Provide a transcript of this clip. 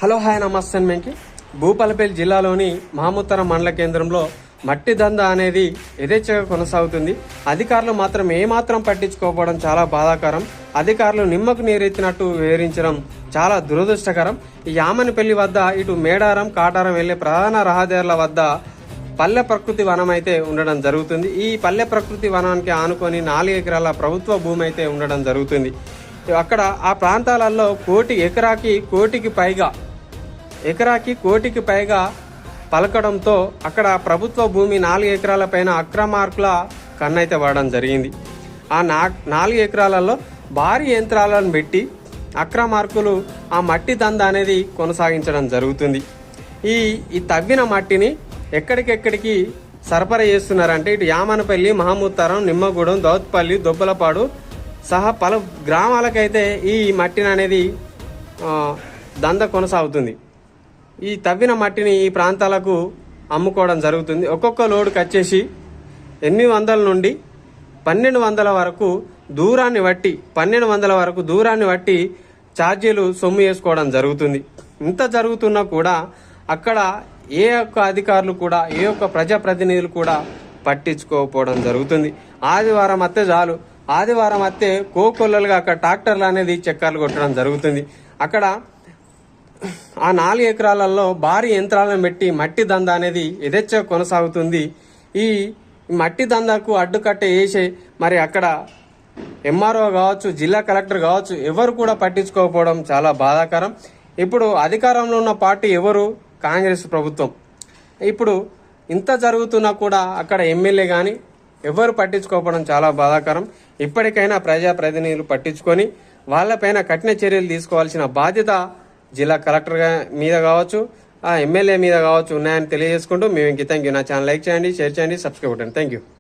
Hello hi నమస్తే మీకు భూపాలపల్లి జిల్లాలోని మహమూత్తరం మండల కేంద్రంలో మట్టి దందా అనేది యథేచ్ఛగా కొనసాగుతుంది. అధికారులు మాత్రం ఏమాత్రం పట్టించుకోకపోవడం చాలా బాధాకరం. అధికారులు నిమ్మకు నీరెత్తినట్టు వివరించడం చాలా దురదృష్టకరం. ఈ యామనపల్లి వద్ద ఇటు మేడారం కాటారం వెళ్లే ప్రధాన రహదారుల వద్ద పల్లె ప్రకృతి వనం అయితే ఉండడం జరుగుతుంది. ఈ పల్లె ప్రకృతి వనానికి ఆనుకొని 4 ఎకరాల ప్రభుత్వ భూమి అయితే ఉండడం జరుగుతుంది. అక్కడ ఆ ప్రాంతాలలో ఎకరాకి కోటికి పైగా పలకడంతో అక్కడ ప్రభుత్వ భూమి 4 ఎకరాల పైన అక్రమార్కుల కన్నైతే వాడడం జరిగింది. ఆ 4 ఎకరాలలో భారీ యంత్రాలను పెట్టి అక్రమార్కులు ఆ మట్టి దంద అనేది కొనసాగించడం జరుగుతుంది. ఈ తవ్విన మట్టిని ఎక్కడికెక్కడికి సరఫరా చేస్తున్నారంటే ఇటు యామనపల్లి, మహమూత్తరం, నిమ్మగూడెం, దౌత్పల్లి, దొబ్బలపాడు సహా పలు గ్రామాలకైతే ఈ మట్టిని అనేది దంద కొనసాగుతుంది. ఈ తవ్విన మట్టిని ఈ ప్రాంతాలకు అమ్ముకోవడం జరుగుతుంది. ఒక్కొక్క లోడుకి వచ్చేసి 800 నుండి 1200 వరకు దూరాన్ని బట్టి ఛార్జీలు సొమ్ము చేసుకోవడం జరుగుతుంది. ఇంత జరుగుతున్నా కూడా అక్కడ ఏ ఒక్క అధికారులు కూడా ఏ ఒక్క ప్రజాప్రతినిధులు కూడా పట్టించుకోకపోవడం జరుగుతుంది. ఆదివారం అత్తే చాలు, ఆదివారం అత్తే కోకొల్లలుగా అక్కడ ట్రాక్టర్లు అనేది చక్కర్లు కొట్టడం జరుగుతుంది. అక్కడ ఆ 4 ఎకరాలలో భారీ యంత్రాలను పెట్టి మట్టి దంద అనేది యథేచ్ఛగా కొనసాగుతుంది. ఈ మట్టి దందాకు అడ్డుకట్ట వేసే మరి అక్కడ ఎంఆర్ఓ కావచ్చు, జిల్లా కలెక్టర్ కావచ్చు, ఎవరు కూడా పట్టించుకోకపోవడం చాలా బాధాకరం. ఇప్పుడు అధికారంలో ఉన్న పార్టీ ఎవరు? కాంగ్రెస్ ప్రభుత్వం. ఇప్పుడు ఇంత జరుగుతున్నా కూడా అక్కడ ఎమ్మెల్యే కానీ ఎవరు పట్టించుకోకపోవడం చాలా బాధాకరం. ఇప్పటికైనా ప్రజాప్రతినిధులు పట్టించుకొని వాళ్ళపైన కఠిన చర్యలు తీసుకోవాల్సిన బాధ్యత జిల్లా కలెక్టర్ మీద కావచ్చు, ఆ ఎమ్మెల్యే మీద కావచ్చు ఉన్నాయని తెలియజేసుకుంటూ మేము థ్యాంక్ యూ. నా ఛానల్ లైక్ చేయండి, షేర్ చేయండి, సబ్స్క్రైబ్ చేయండి. Thank you.